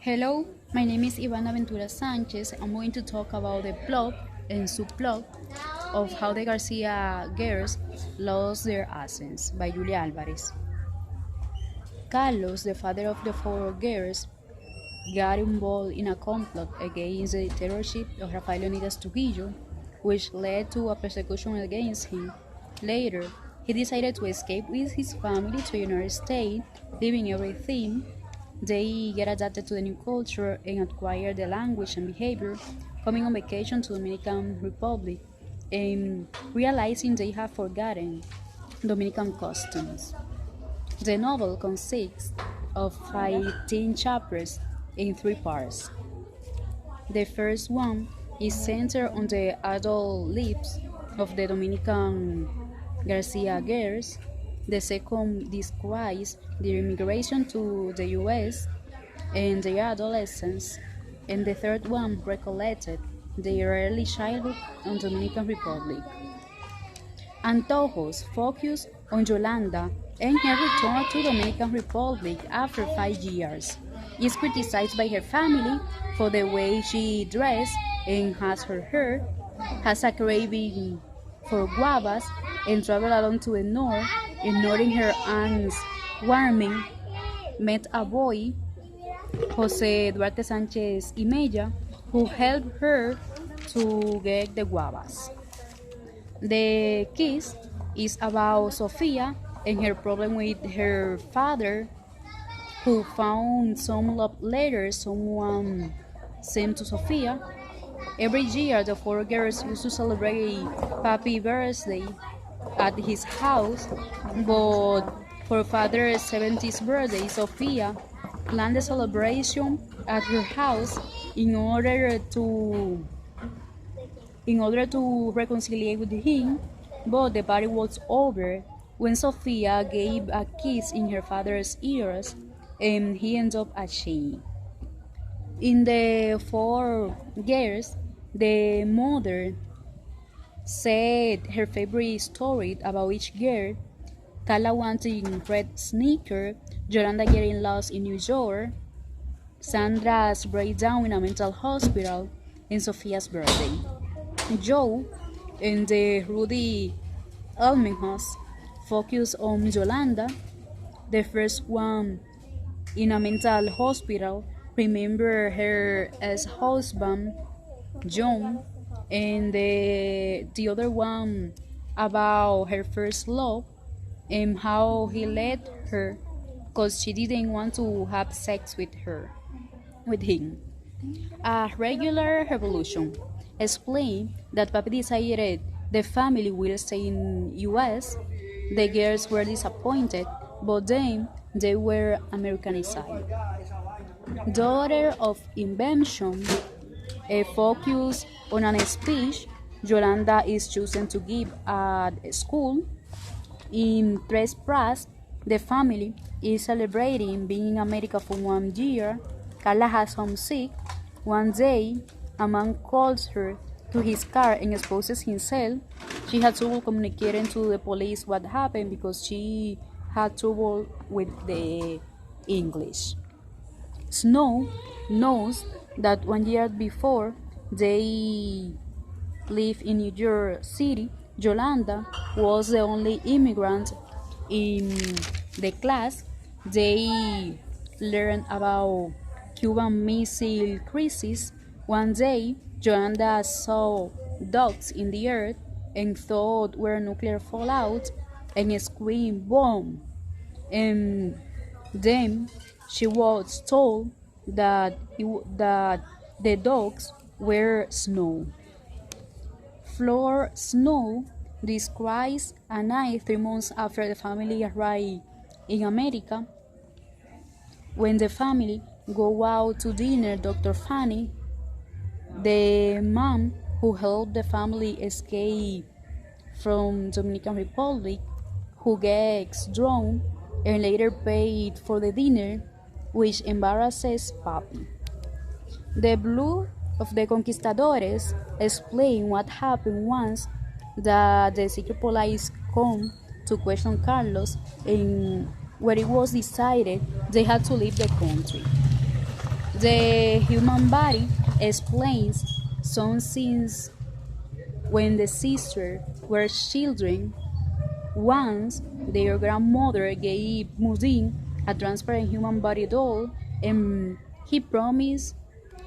Hello, my name is Ivana Ventura Sanchez. I'm going to talk about the plot and subplot of how the Garcia girls lost their assets by Julia Alvarez. Carlos, the father of the four girls, got involved in a complot against the dictatorship of Rafael Leonidas Trujillo, which led to a persecution against him. Later, he decided to escape with his family to the United States, leaving everything. They get adapted to the new culture and acquire the language and behavior, coming on vacation to Dominican Republic and realizing they have forgotten Dominican customs. The novel consists of 15 chapters in three parts. The first one is centered on the adult lives of the Dominican Garcia girls. The second describes their immigration to the US and their adolescence. And the third one recollected their early childhood on Dominican Republic. Antojos focus on Yolanda and her return to Dominican Republic after 5 years. Is criticized by her family for the way she dressed and has her hair, has a craving for guavas, and traveled along to the north, ignoring her aunt's warning, met a boy, Jose Duarte Sanchez Imella, who helped her to get the guavas. The kiss is about Sofia and her problem with her father, who found some love letters someone sent to Sofia. Every year, the four girls used to celebrate Papi's birthday at his house, but for father's 70th birthday, Sofia planned the celebration at her house in order to reconcile with him, but the party was over when Sofia gave a kiss in her father's ears and he ended up ashamed. In the four girls, the mother said her favorite story about each girl: Carla wanting red sneaker, Yolanda getting lost in New York, Sandra's breakdown in a mental hospital, and Sophia's birthday. Joe and the Rudy Almenhas focus on Yolanda, the first one in a mental hospital, remember her ex-husband, John, and the other one about her first love and how he left her because she didn't want to have sex with him. A regular revolution explained that Papi decided the family will stay in US. The girls were disappointed, but then they were Americanized. Daughter of Invention, a focus on a speech Yolanda is chosen to give at school. In Tres Pras, the family is celebrating being in America for 1 year. Carla has homesick. One day, a man calls her to his car and exposes himself. She had trouble communicating to the police what happened because she had trouble with the English. Snow knows that 1 year before they lived in New York City, Yolanda was the only immigrant in the class. They learned about Cuban Missile Crisis. One day, Yolanda saw dogs in the earth and thought were nuclear fallout and screamed bomb. And then she was told that the dogs were snow. Floor Snow describes a night 3 months after the family arrived in America. When the family go out to dinner, Dr. Fanny, the mom who helped the family escape from Dominican Republic, who gets drunk and later paid for the dinner, which embarrasses Papi. The Blue of the Conquistadores explain what happened once that the secret police come to question Carlos, and when it was decided they had to leave the country. The human body explains some scenes when the sisters were children. Once, their grandmother gave Mudin a transparent human body doll, and he promised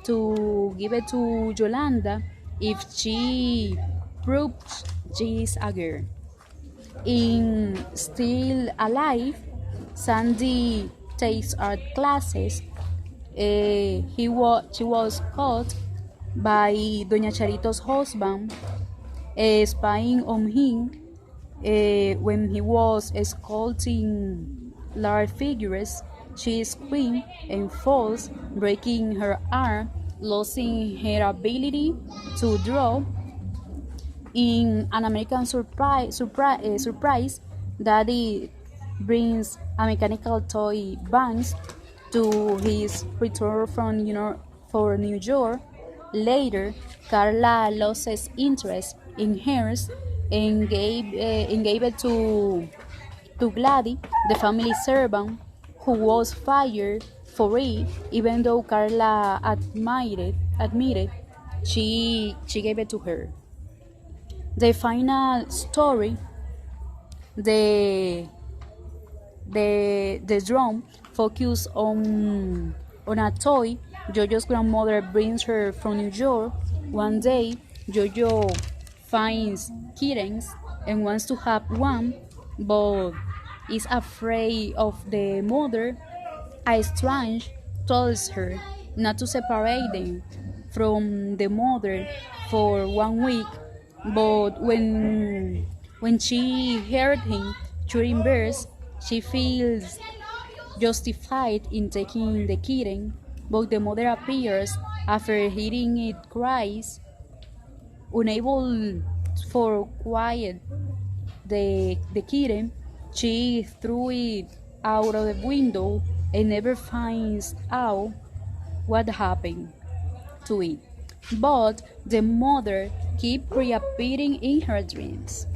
to give it to Yolanda if she proved she is a girl. In Still Alive, Sandy takes art classes. She was caught by Doña Charito's husband, spying on him when he was sculpting large figures. She screamed and falls, breaking her arm, losing her ability to draw. In an American surprise, Daddy brings a mechanical toy bank to his return from for New York. Later, Carla loses interest in hers and gave it to Gladys, the family servant, who was fired for it, even though Carla admitted she gave it to her. The final story, the the drum focus on a toy Jojo's grandmother brings her from New York. One day, Jojo finds kittens and wants to have one, but is afraid of the mother. A strange tells her not to separate them from the mother for 1 week, but when she heard him shooting birds, she feels justified in taking the kitten, but the mother appears after hearing it cries. Unable for quiet the kitten, she threw it out of the window and never finds out what happened to it. But the mother keeps reappearing in her dreams.